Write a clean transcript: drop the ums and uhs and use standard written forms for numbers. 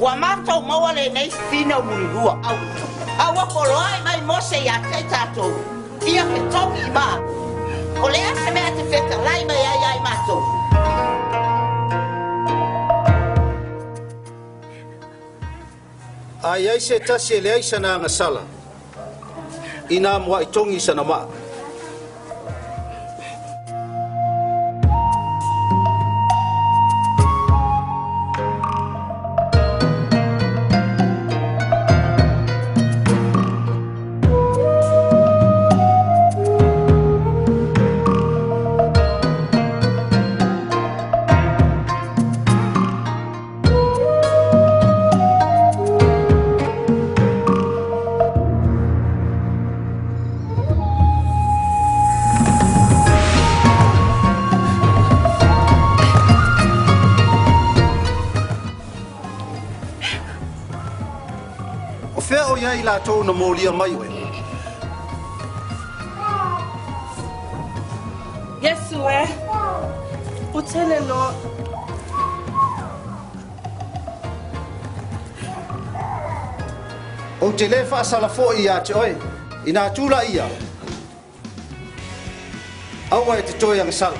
Wa mato mawale nei fina mulua au awa koloi mai mose ya tetato ia pe toki ba ole ase me ate feta lai mai ai mato ai se tasi le ai sana ngasala ina mo ai tongi sana ma ai la to no molia mai we Yesu utelelo o te le fa sala fo ia te oi ina tula ia awa te toia ngasala